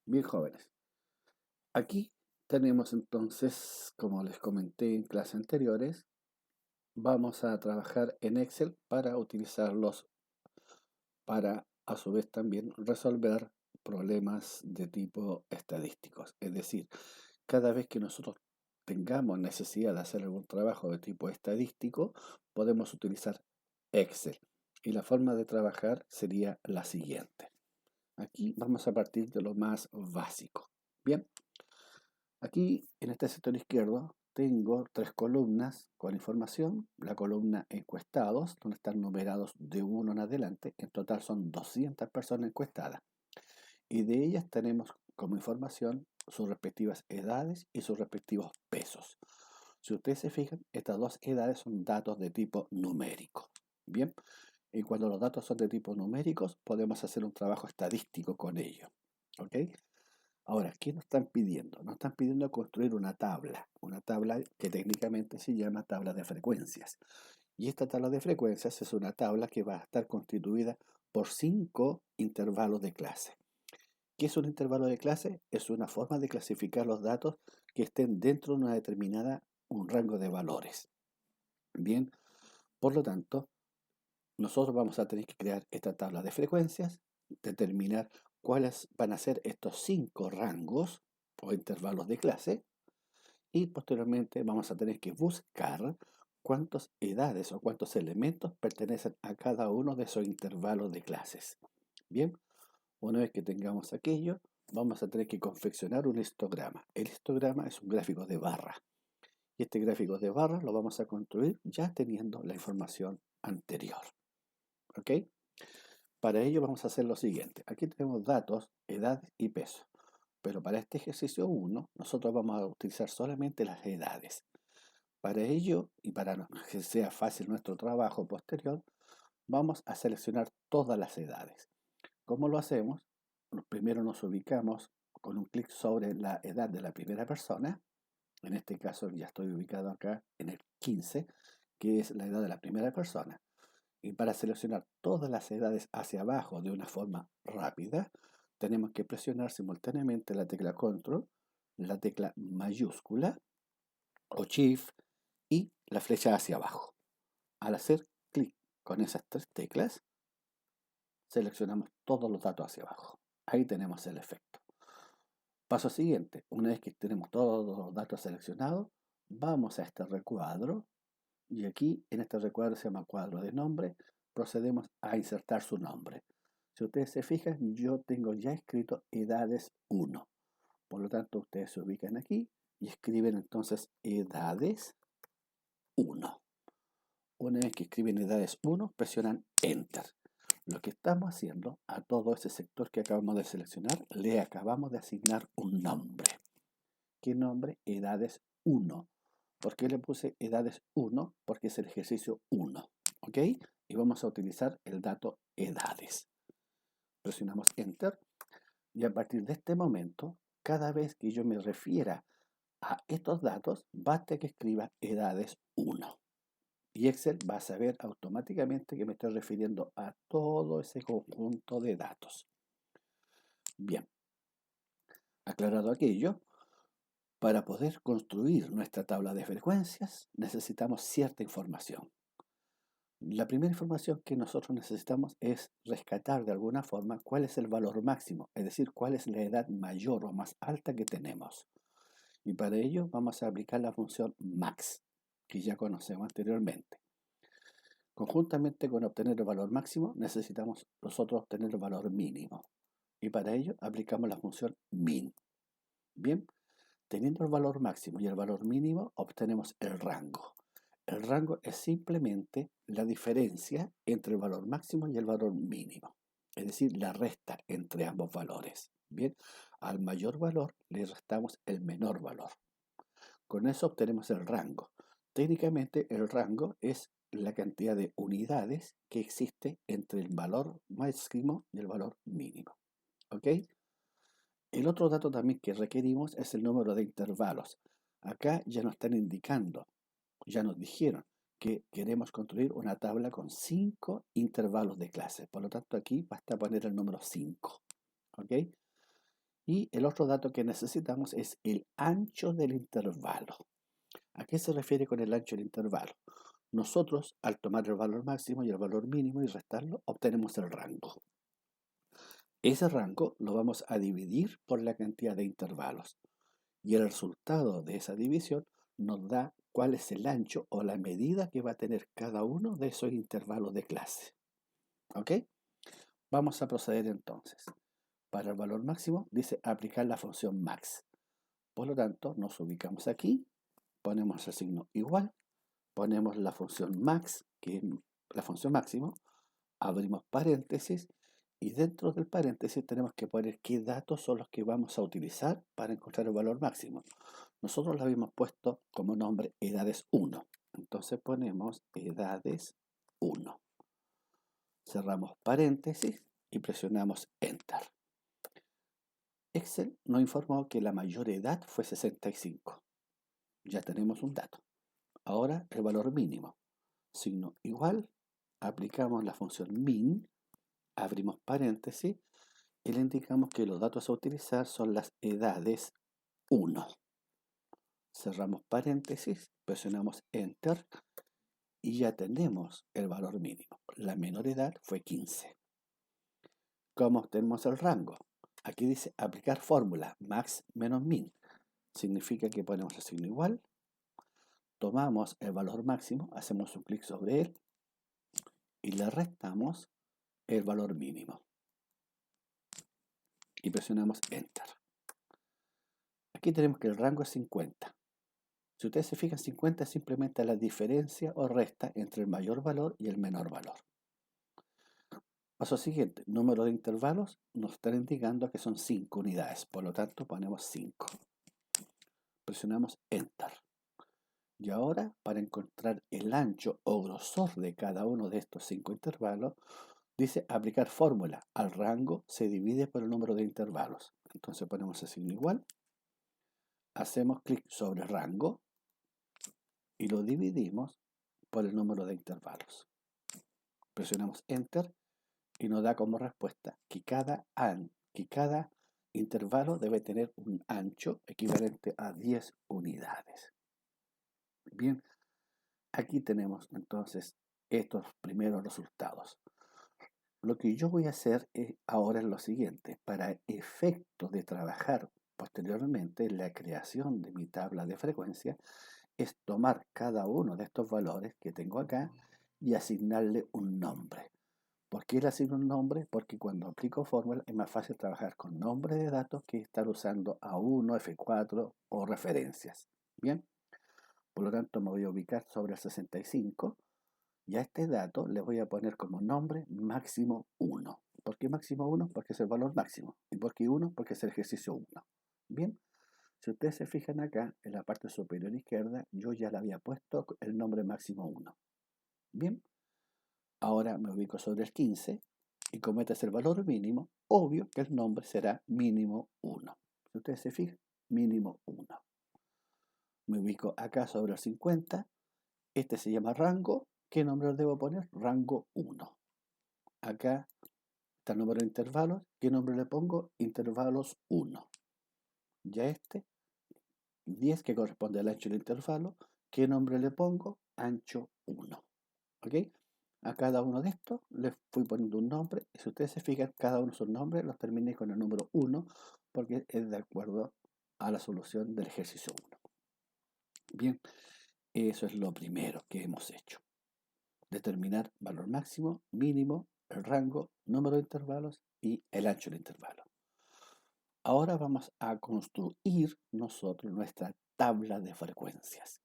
Bien, jóvenes. Aquí tenemos entonces, como les comenté en clases anteriores, vamos a trabajar en Excel para utilizarlos para a su vez también resolver problemas de tipo estadísticos. Es decir, cada vez que nosotros tengamos necesidad de hacer algún trabajo de tipo estadístico, podemos utilizar Excel. Y la forma de trabajar sería la siguiente. Aquí vamos a partir de lo más básico. Bien, aquí en este sector izquierdo tengo tres columnas con información. La columna encuestados, donde están numerados de 1 en adelante. En total son 200 personas encuestadas. Y de ellas tenemos como información sus respectivas edades y sus respectivos pesos. Si ustedes se fijan, estas dos edades son datos de tipo numérico. Bien, y cuando los datos son de tipo numéricos, podemos hacer un trabajo estadístico con ellos. ¿Ok? Ahora, ¿qué nos están pidiendo? Nos están pidiendo construir una tabla que técnicamente se llama tabla de frecuencias. Y esta tabla de frecuencias es una tabla que va a estar constituida por 5 intervalos de clase. ¿Qué es un intervalo de clase? Es una forma de clasificar los datos que estén dentro de una determinada, un rango de valores. Bien, por lo tanto, nosotros vamos a tener que crear esta tabla de frecuencias, determinar cuáles van a ser estos 5 rangos o intervalos de clase y posteriormente vamos a tener que buscar cuántas edades o cuántos elementos pertenecen a cada uno de esos intervalos de clases. Bien, una vez que tengamos aquello, vamos a tener que confeccionar un histograma. El histograma es un gráfico de barra y este gráfico de barra lo vamos a construir ya teniendo la información anterior. ¿Ok? Para ello vamos a hacer lo siguiente. Aquí tenemos datos, edad y peso. Pero para este ejercicio 1, nosotros vamos a utilizar solamente las edades. Para ello, y para que sea fácil nuestro trabajo posterior, vamos a seleccionar todas las edades. ¿Cómo lo hacemos? Primero nos ubicamos con un clic sobre la edad de la primera persona. En este caso ya estoy ubicado acá en el 15, que es la edad de la primera persona. Y para seleccionar todas las edades hacia abajo de una forma rápida, tenemos que presionar simultáneamente la tecla Control, la tecla mayúscula o Shift y la flecha hacia abajo. Al hacer clic con esas tres teclas, seleccionamos todos los datos hacia abajo. Ahí tenemos el efecto. Paso siguiente, una vez que tenemos todos los datos seleccionados, vamos a este recuadro y aquí en este recuadro se llama cuadro de nombre, procedemos a insertar su nombre. Si ustedes se fijan, yo tengo ya escrito edades 1. Por lo tanto, ustedes se ubican aquí y escriben entonces edades 1. Una vez que escriben edades 1, presionan Enter. Lo que estamos haciendo a todo ese sector que acabamos de seleccionar, le acabamos de asignar un nombre. ¿Qué nombre? Edades 1. ¿Por qué le puse edades 1? Porque es el ejercicio 1. ¿Ok? Y vamos a utilizar el dato edades. Presionamos Enter y a partir de este momento, cada vez que yo me refiera a estos datos, basta que escriba edades 1. Y Excel va a saber automáticamente que me estoy refiriendo a todo ese conjunto de datos. Bien, aclarado aquello, para poder construir nuestra tabla de frecuencias necesitamos cierta información. La primera información que nosotros necesitamos es rescatar de alguna forma cuál es el valor máximo, es decir, cuál es la edad mayor o más alta que tenemos. Y para ello vamos a aplicar la función max, que ya conocemos anteriormente. Conjuntamente con obtener el valor máximo, necesitamos nosotros obtener el valor mínimo. Y para ello aplicamos la función min. Bien, teniendo el valor máximo y el valor mínimo, obtenemos el rango. El rango es simplemente la diferencia entre el valor máximo y el valor mínimo. Es decir, la resta entre ambos valores. Bien, al mayor valor le restamos el menor valor. Con eso obtenemos el rango. Técnicamente el rango es la cantidad de unidades que existe entre el valor máximo y el valor mínimo. ¿Ok? El otro dato también que requerimos es el número de intervalos. Acá ya nos están indicando, ya nos dijeron que queremos construir una tabla con 5 intervalos de clase. Por lo tanto, aquí basta poner el número 5. ¿Ok? Y el otro dato que necesitamos es el ancho del intervalo. ¿A qué se refiere con el ancho del intervalo? Nosotros, al tomar el valor máximo y el valor mínimo y restarlo, obtenemos el rango. Ese rango lo vamos a dividir por la cantidad de intervalos. Y el resultado de esa división nos da cuál es el ancho o la medida que va a tener cada uno de esos intervalos de clase. ¿Ok? Vamos a proceder entonces. Para el valor máximo dice aplicar la función max. Por lo tanto, nos ubicamos aquí, ponemos el signo igual, ponemos la función max, que es la función máximo, abrimos paréntesis y dentro del paréntesis tenemos que poner qué datos son los que vamos a utilizar para encontrar el valor máximo. Nosotros le habíamos puesto como nombre edades 1. Entonces ponemos edades 1. Cerramos paréntesis y presionamos Enter. Excel nos informó que la mayor edad fue 65. Ya tenemos un dato. Ahora el valor mínimo. Signo igual, aplicamos la función min, abrimos paréntesis y le indicamos que los datos a utilizar son las edades 1. Cerramos paréntesis, presionamos Enter y ya tenemos el valor mínimo. La menor edad fue 15. ¿Cómo obtenemos el rango? Aquí dice aplicar fórmula max menos min. Significa que ponemos el signo igual, tomamos el valor máximo, hacemos un clic sobre él y le restamos el valor mínimo. Y presionamos Enter. Aquí tenemos que el rango es 50. Si ustedes se fijan, 50 es simplemente la diferencia o resta entre el mayor valor y el menor valor. Paso siguiente, número de intervalos nos están indicando que son 5 unidades, por lo tanto ponemos 5. Presionamos Enter. Y ahora, para encontrar el ancho o grosor de cada uno de estos 5 intervalos, dice aplicar fórmula. Al rango se divide por el número de intervalos. Entonces ponemos el signo igual, hacemos clic sobre rango y lo dividimos por el número de intervalos. Presionamos Enter y nos da como respuesta que cada intervalo debe tener un ancho equivalente a 10 unidades. Bien, aquí tenemos entonces estos primeros resultados. Lo que yo voy a hacer ahora es lo siguiente. Para efectos de trabajar posteriormente en la creación de mi tabla de frecuencia, es tomar cada uno de estos valores que tengo acá y asignarle un nombre. ¿Por qué le asigno un nombre? Porque cuando aplico fórmula es más fácil trabajar con nombres de datos que estar usando A1, F4 o referencias. Bien, por lo tanto me voy a ubicar sobre el 65 y a este dato le voy a poner como nombre máximo 1. ¿Por qué máximo 1? Porque es el valor máximo. ¿Y por qué 1? Porque es el ejercicio 1. Bien, si ustedes se fijan acá, en la parte superior izquierda, yo ya le había puesto el nombre máximo 1. Bien, ahora me ubico sobre el 15 y como este es el valor mínimo, obvio que el nombre será mínimo 1. Si ustedes se fijan, mínimo 1. Me ubico acá sobre el 50. Este se llama rango. ¿Qué nombre le debo poner? Rango 1. Acá está el número de intervalos. ¿Qué nombre le pongo? Intervalos 1. Ya este, 10, que corresponde al ancho del intervalo. ¿Qué nombre le pongo? Ancho 1. ¿Ok? A cada uno de estos les fui poniendo un nombre. Y si ustedes se fijan, cada uno de sus nombres los terminé con el número 1 porque es de acuerdo a la solución del ejercicio 1. Bien, eso es lo primero que hemos hecho. Determinar valor máximo, mínimo, el rango, número de intervalos y el ancho del intervalo. Ahora vamos a construir nosotros nuestra tabla de frecuencias.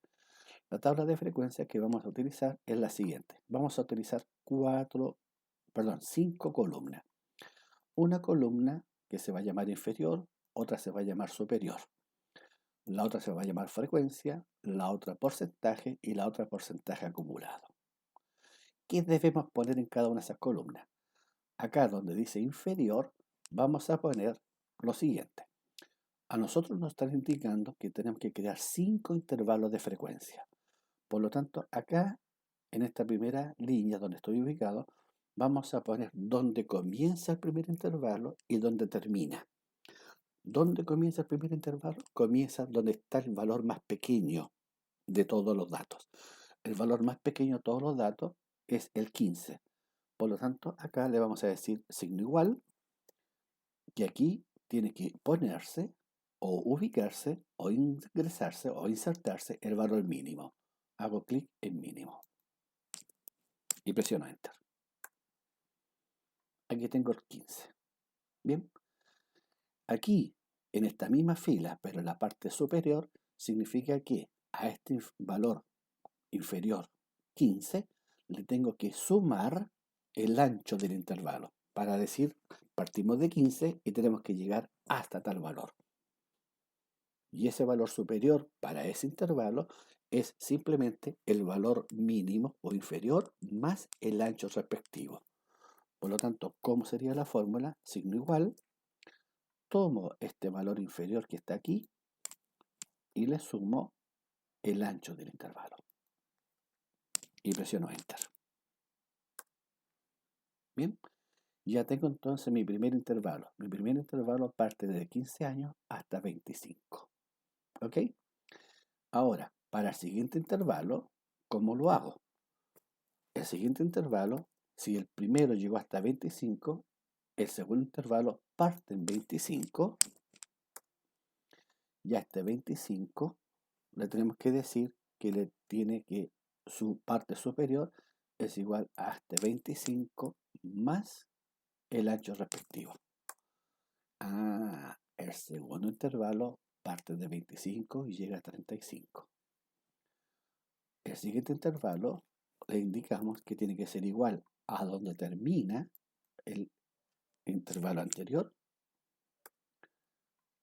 La tabla de frecuencias que vamos a utilizar es la siguiente. Vamos a utilizar 5 columnas. Una columna que se va a llamar inferior, otra se va a llamar superior. La otra se va a llamar frecuencia, la otra porcentaje y la otra porcentaje acumulado. ¿Qué debemos poner en cada una de esas columnas? Acá donde dice inferior, vamos a poner lo siguiente. A nosotros nos están indicando que tenemos que crear 5 intervalos de frecuencia. Por lo tanto, acá, en esta primera línea donde estoy ubicado, vamos a poner donde comienza el primer intervalo y donde termina. ¿Dónde comienza el primer intervalo? Comienza donde está el valor más pequeño de todos los datos. El valor más pequeño de todos los datos es el 15. Por lo tanto, acá le vamos a decir signo igual, y aquí tiene que ponerse o ubicarse o ingresarse o insertarse el valor mínimo. Hago clic en mínimo y presiono enter. Aquí tengo el 15. Bien, aquí en esta misma fila, pero en la parte superior, significa que a este valor inferior 15 le tengo que sumar el ancho del intervalo para decir, partimos de 15 y tenemos que llegar hasta tal valor. Y ese valor superior para ese intervalo es simplemente el valor mínimo o inferior más el ancho respectivo. Por lo tanto, ¿cómo sería la fórmula? Signo igual, tomo este valor inferior que está aquí y le sumo el ancho del intervalo. Y presiono enter. Bien, ya tengo entonces mi primer intervalo. Mi primer intervalo parte de 15 años hasta 25. ¿Ok? Ahora, para el siguiente intervalo, ¿cómo lo hago? El siguiente intervalo, si el primero llegó hasta 25, el segundo intervalo parte en 25 y hasta 25 le tenemos que decir que le tiene que su parte superior es igual a hasta 25 más el ancho respectivo. El segundo intervalo parte de 25 y llega a 35. El siguiente intervalo le indicamos que tiene que ser igual a donde termina el intervalo anterior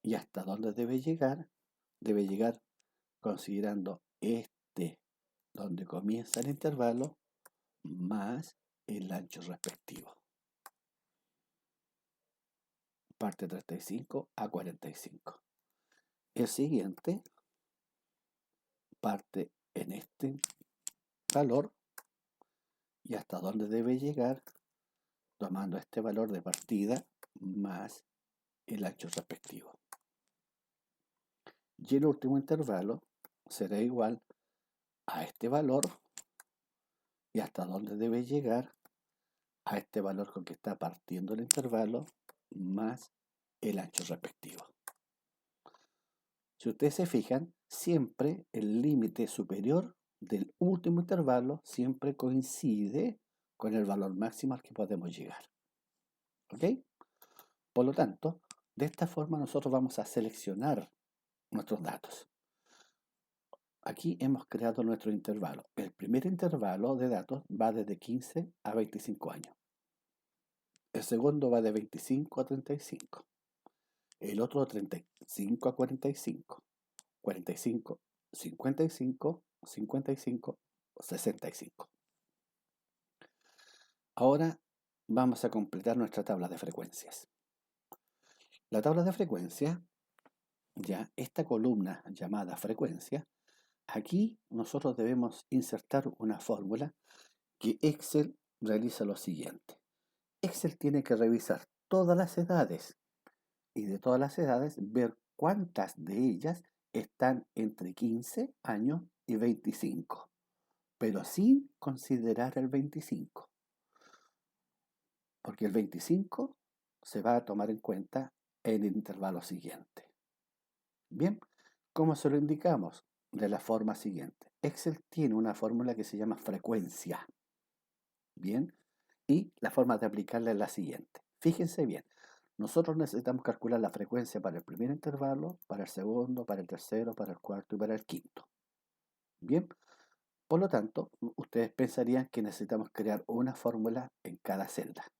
y hasta donde debe llegar considerando este donde comienza el intervalo más el ancho respectivo. Parte 35 a 45. El siguiente parte en este valor y hasta dónde debe llegar tomando este valor de partida más el ancho respectivo. Y el último intervalo será igual a este valor y hasta dónde debe llegar a este valor con que está partiendo el intervalo más el ancho respectivo. Si ustedes se fijan, siempre el límite superior del último intervalo siempre coincide con el valor máximo al que podemos llegar. ¿Ok? Por lo tanto, de esta forma nosotros vamos a seleccionar nuestros datos. Aquí hemos creado nuestro intervalo. El primer intervalo de datos va desde 15 a 25 años. El segundo va de 25 a 35. El otro de 35 a 45. 45, 55, 55, 65. Ahora vamos a completar nuestra tabla de frecuencias. La tabla de frecuencia, ya esta columna llamada frecuencia, aquí nosotros debemos insertar una fórmula que Excel realiza lo siguiente. Excel tiene que revisar todas las edades y de todas las edades ver cuántas de ellas están entre 15 años y 25, pero sin considerar el 25, porque el 25 se va a tomar en cuenta en el intervalo siguiente. Bien, ¿cómo se lo indicamos? De la forma siguiente. Excel tiene una fórmula que se llama frecuencia. Bien, y la forma de aplicarla es la siguiente. Fíjense bien, nosotros necesitamos calcular la frecuencia para el primer intervalo, para el segundo, para el tercero, para el cuarto y para el quinto. Bien, por lo tanto, ustedes pensarían que necesitamos crear una fórmula en cada celda.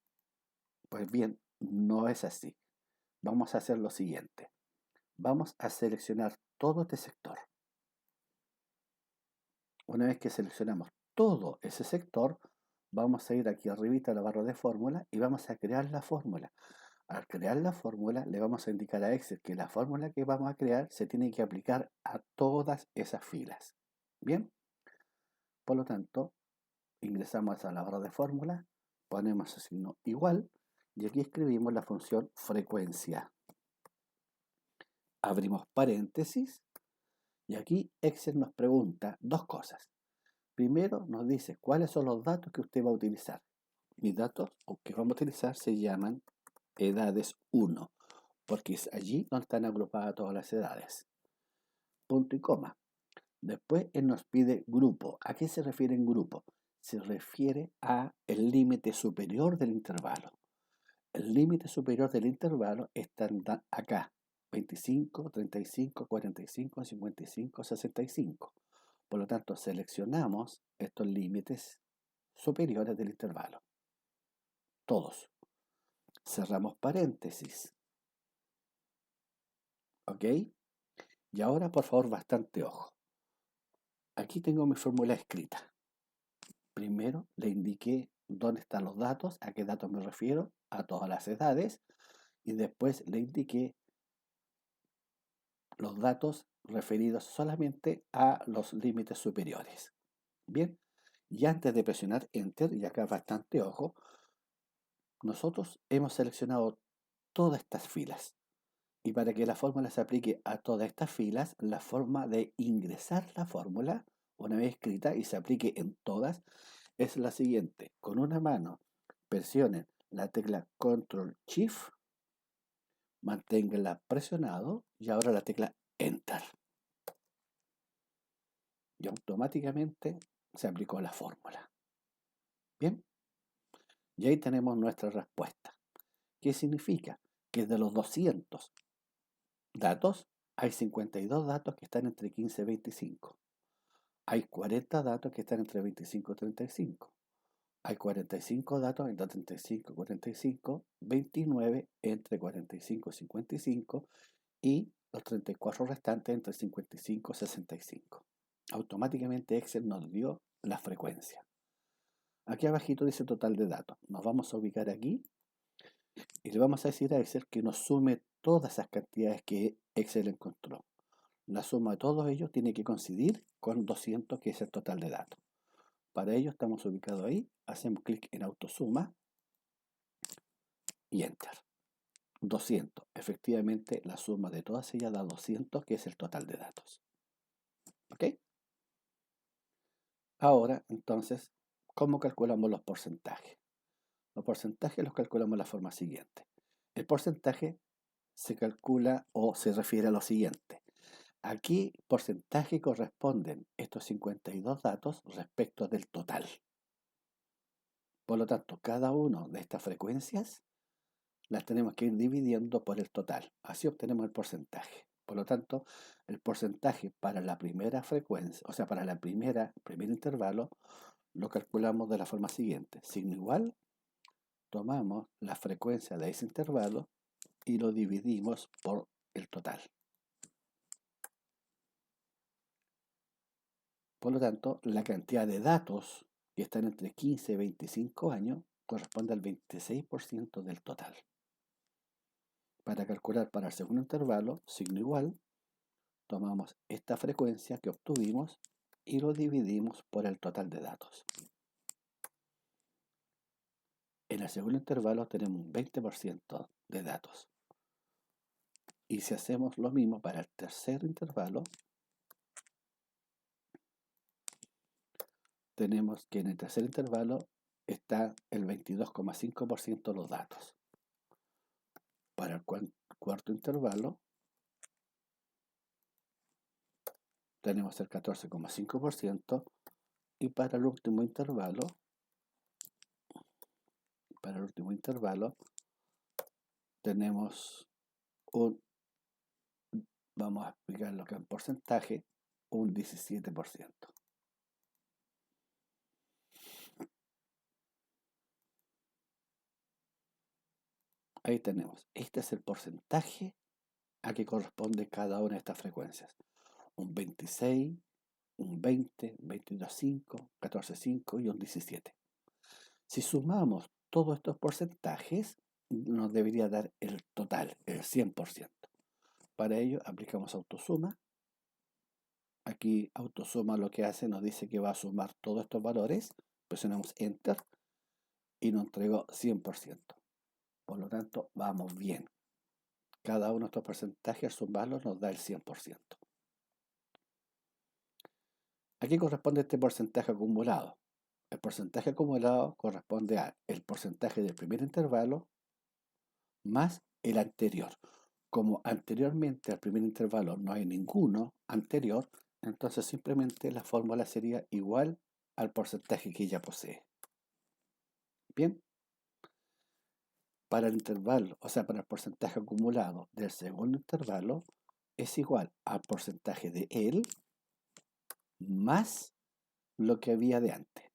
Pues bien, no es así. Vamos a hacer lo siguiente. Vamos a seleccionar todo este sector. Una vez que seleccionamos todo ese sector, vamos a ir aquí arribita a la barra de fórmula y vamos a crear la fórmula. Al crear la fórmula, le vamos a indicar a Excel que la fórmula que vamos a crear se tiene que aplicar a todas esas filas. Bien, por lo tanto, ingresamos a la barra de fórmula, ponemos el signo igual y aquí escribimos la función frecuencia. abrimos paréntesis y aquí Excel nos pregunta dos cosas. Primero nos dice cuáles son los datos que usted va a utilizar. Mis datos que vamos a utilizar se llaman edades 1, porque es allí donde están agrupadas todas las edades. Punto y coma. Después él nos pide grupo. ¿A qué se refiere en grupo? Se refiere a el límite superior del intervalo. El límite superior del intervalo está acá. 25, 35, 45, 55, 65. Por lo tanto, seleccionamos estos límites superiores del intervalo. Todos. Cerramos paréntesis. ¿Ok? Y ahora, por favor, bastante ojo. Aquí tengo mi fórmula escrita. Primero le indiqué dónde están los datos, a qué datos me refiero, a todas las edades, y después le indiqué los datos referidos solamente a los límites superiores. Bien, y antes de presionar Enter, y acá bastante ojo, nosotros hemos seleccionado todas estas filas. Y para que la fórmula se aplique a todas estas filas, la forma de ingresar la fórmula, una vez escrita y se aplique en todas, es la siguiente. Con una mano presionen la tecla Control Shift, manténganla presionado y ahora la tecla Enter. Y automáticamente se aplicó la fórmula. Bien, y ahí tenemos nuestra respuesta. ¿Qué significa? Que de los 200 datos, hay 52 datos que están entre 15 y 25. Hay 40 datos que están entre 25 y 35. Hay 45 datos entre 35 y 45, 29 entre 45 y 55 y los 34 restantes entre 55 y 65. Automáticamente Excel nos dio la frecuencia. Aquí abajito dice total de datos. Nos vamos a ubicar aquí y le vamos a decir a Excel que nos sume todas esas cantidades que Excel encontró. La suma de todos ellos tiene que coincidir con 200, que es el total de datos. Para ello estamos ubicados ahí, hacemos clic en autosuma y Enter. 200. Efectivamente, la suma de todas ellas da 200, que es el total de datos. ¿Ok? Ahora, entonces, ¿cómo calculamos los porcentajes? Los porcentajes los calculamos de la forma siguiente. El porcentaje se calcula o se refiere a lo siguiente. Aquí, porcentaje corresponden estos 52 datos respecto del total. Por lo tanto, cada una de estas frecuencias las tenemos que ir dividiendo por el total. Así obtenemos el porcentaje. Por lo tanto, el porcentaje para la primera frecuencia, o sea, para la primer intervalo, lo calculamos de la forma siguiente. Signo igual, tomamos la frecuencia de ese intervalo y lo dividimos por el total. Por lo tanto, la cantidad de datos que están entre 15 y 25 años corresponde al 26% del total. Para calcular para el segundo intervalo, signo igual, tomamos esta frecuencia que obtuvimos y lo dividimos por el total de datos. En el segundo intervalo tenemos un 20% de datos. Y si hacemos lo mismo para el tercer intervalo, tenemos que en el tercer intervalo está el 22,5% de los datos. Para el cuarto intervalo tenemos el 14,5% y para el último intervalo tenemos vamos a explicarlo acá en porcentaje, un 17%. Ahí tenemos, este es el porcentaje a que corresponde cada una de estas frecuencias. Un 26, un 20, 22,5, 14,5 y un 17. Si sumamos todos estos porcentajes, nos debería dar el total, el 100%. Para ello aplicamos autosuma. Aquí autosuma lo que hace, nos dice que va a sumar todos estos valores. Presionamos Enter y nos entregó 100%. Por lo tanto, vamos bien. Cada uno de estos porcentajes, al sumarlos, nos da el 100%. ¿A qué corresponde este porcentaje acumulado? El porcentaje acumulado corresponde al porcentaje del primer intervalo más el anterior. Como anteriormente al primer intervalo no hay ninguno anterior, entonces simplemente la fórmula sería igual al porcentaje que ya posee. Bien, para el intervalo, o sea, para el porcentaje acumulado del segundo intervalo, es igual al porcentaje de él más lo que había de antes,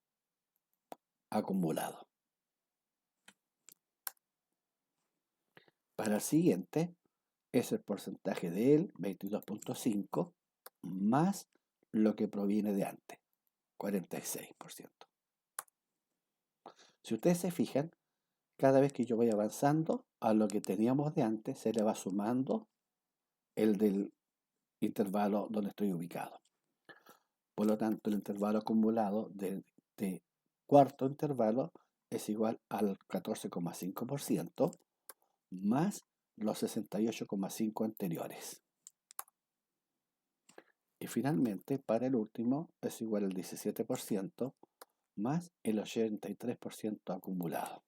acumulado. Para el siguiente, es el porcentaje de él, 22.5, más lo que proviene de antes, 46%. Si ustedes se fijan, cada vez que yo voy avanzando, a lo que teníamos de antes se le va sumando el del intervalo donde estoy ubicado. Por lo tanto, el intervalo acumulado de cuarto intervalo es igual al 14,5% más los 68,5 anteriores. Y finalmente, para el último, es igual al 17% más el 83% acumulado.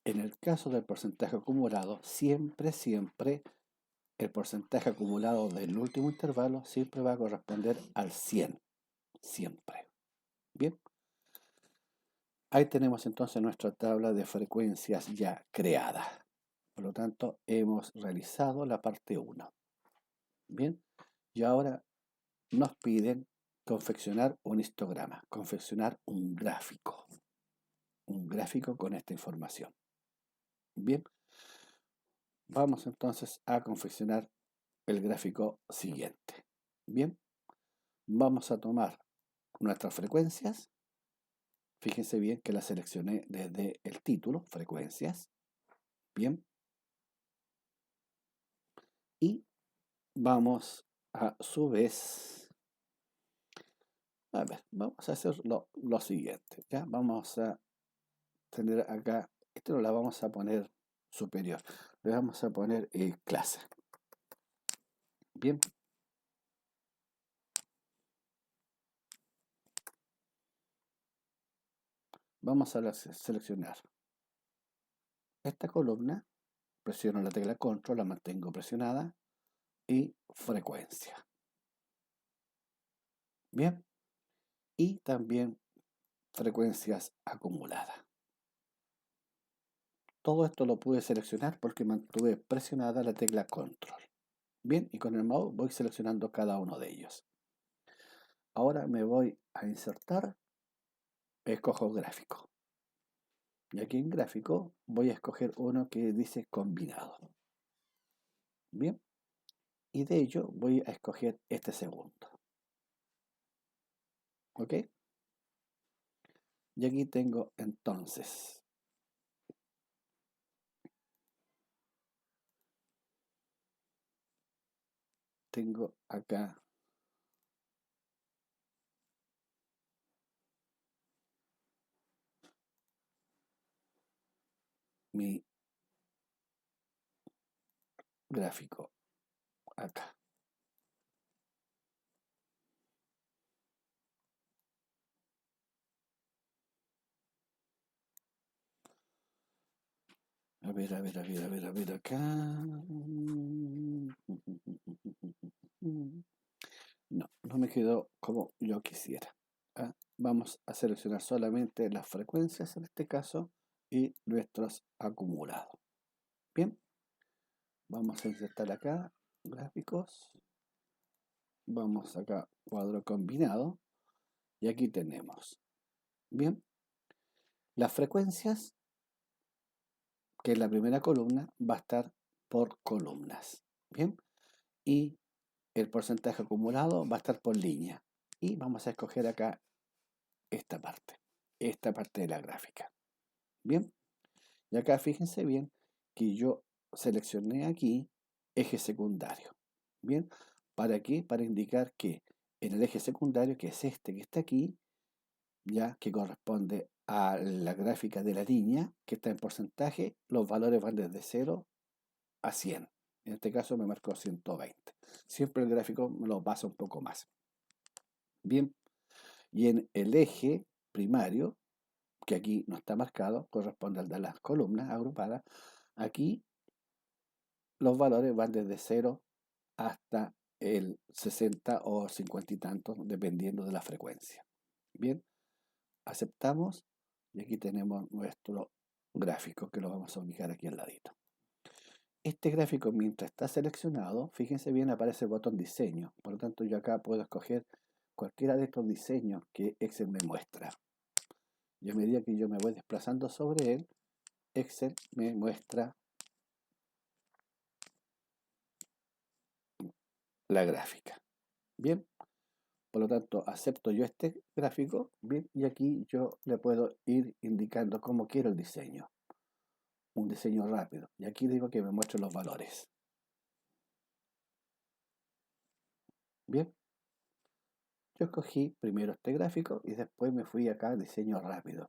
En el caso del porcentaje acumulado, siempre el porcentaje acumulado del último intervalo siempre va a corresponder al 100. Siempre. Bien. Ahí tenemos entonces nuestra tabla de frecuencias ya creada. Por lo tanto, hemos realizado la parte 1. Bien. Y ahora nos piden confeccionar un histograma, confeccionar un gráfico con esta información. Bien, vamos entonces a confeccionar el gráfico siguiente. Bien, vamos a tomar nuestras frecuencias. Fíjense bien que las seleccioné desde el título, frecuencias. Bien, y vamos a su vez, a ver, vamos a hacer lo siguiente. Ya vamos a tener acá, esto no la vamos a poner superior, le vamos a poner clase. Bien, vamos a seleccionar esta columna, presiono la tecla control, la mantengo presionada y frecuencia. Bien, y también frecuencias acumuladas. Todo esto lo pude seleccionar porque mantuve presionada la tecla control. Bien, y con el mouse voy seleccionando cada uno de ellos. Ahora me voy a insertar, escojo gráfico. Y aquí en gráfico voy a escoger uno que dice combinado. Bien, y de ello voy a escoger este segundo. ¿Ok? Y aquí tengo entonces tengo acá mi gráfico acá. A ver acá. No me quedó como yo quisiera. Vamos a seleccionar solamente las frecuencias en este caso y nuestros acumulados. Bien, vamos a insertar acá gráficos. Vamos acá, cuadro combinado. Y aquí tenemos. Bien, las frecuencias, que es la primera columna, va a estar por columnas. Bien, y el porcentaje acumulado va a estar por línea. Y vamos a escoger acá esta parte de la gráfica. Bien, y acá fíjense bien que yo seleccioné aquí eje secundario. Bien, ¿para qué? Para indicar que en el eje secundario, que es este que está aquí, ya que corresponde a la gráfica de la línea que está en porcentaje, los valores van desde 0 a 100. En este caso me marcó 120. Siempre el gráfico me lo pasa un poco más. Bien, y en el eje primario, que aquí no está marcado, corresponde al de las columnas agrupadas, aquí los valores van desde 0 hasta el 60 o 50 y tantos, dependiendo de la frecuencia. Bien, aceptamos y aquí tenemos nuestro gráfico que lo vamos a ubicar aquí al ladito. Este gráfico, mientras está seleccionado, fíjense bien, aparece el botón diseño. Por lo tanto, yo acá puedo escoger cualquiera de estos diseños que Excel me muestra. Y a medida que yo me voy desplazando sobre él, Excel me muestra la gráfica. Bien, por lo tanto, acepto yo este gráfico, bien, y aquí yo le puedo ir indicando cómo quiero el diseño. Un diseño rápido. Y aquí digo que me muestre los valores. Bien, yo escogí primero este gráfico y después me fui acá a diseño rápido.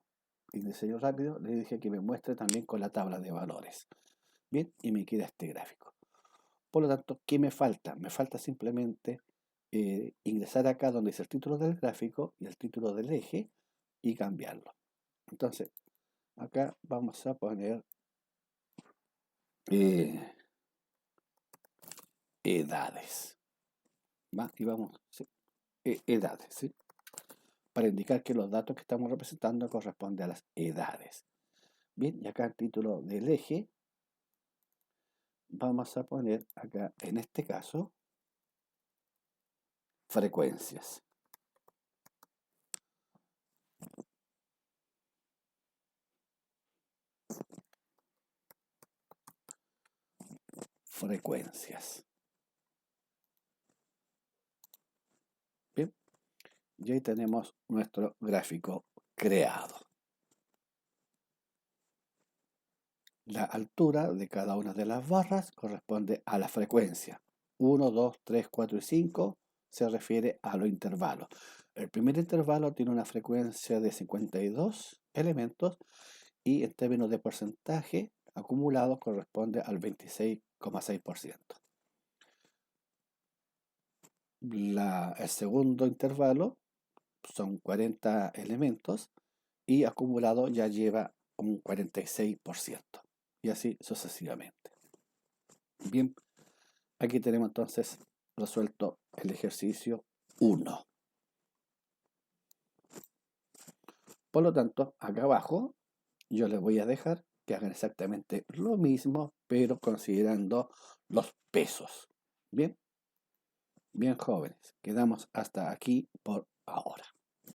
Y en diseño rápido le dije que me muestre también con la tabla de valores. Bien, y me queda este gráfico. Por lo tanto, ¿qué me falta? Me falta simplemente ingresar acá donde dice el título del gráfico y el título del eje y cambiarlo. Entonces, acá vamos a poner edades. ¿Va? Y vamos, ¿sí? Edades, ¿sí? Para indicar que los datos que estamos representando corresponden a las edades. Bien, y acá el título del eje, vamos a poner acá, en este caso, frecuencias. Frecuencias. Bien, y ahí tenemos nuestro gráfico creado. La altura de cada una de las barras corresponde a la frecuencia. 1, 2, 3, 4 y 5 se refiere a los intervalos. El primer intervalo tiene una frecuencia de 52 elementos y en términos de porcentaje acumulado corresponde al 26,6%. El segundo intervalo son 40 elementos y acumulado ya lleva un 46%. Y así sucesivamente. Bien, aquí tenemos entonces resuelto el ejercicio 1. Por lo tanto, acá abajo yo les voy a dejar que hagan exactamente lo mismo, pero considerando los pesos. Bien, bien jóvenes, quedamos hasta aquí por ahora.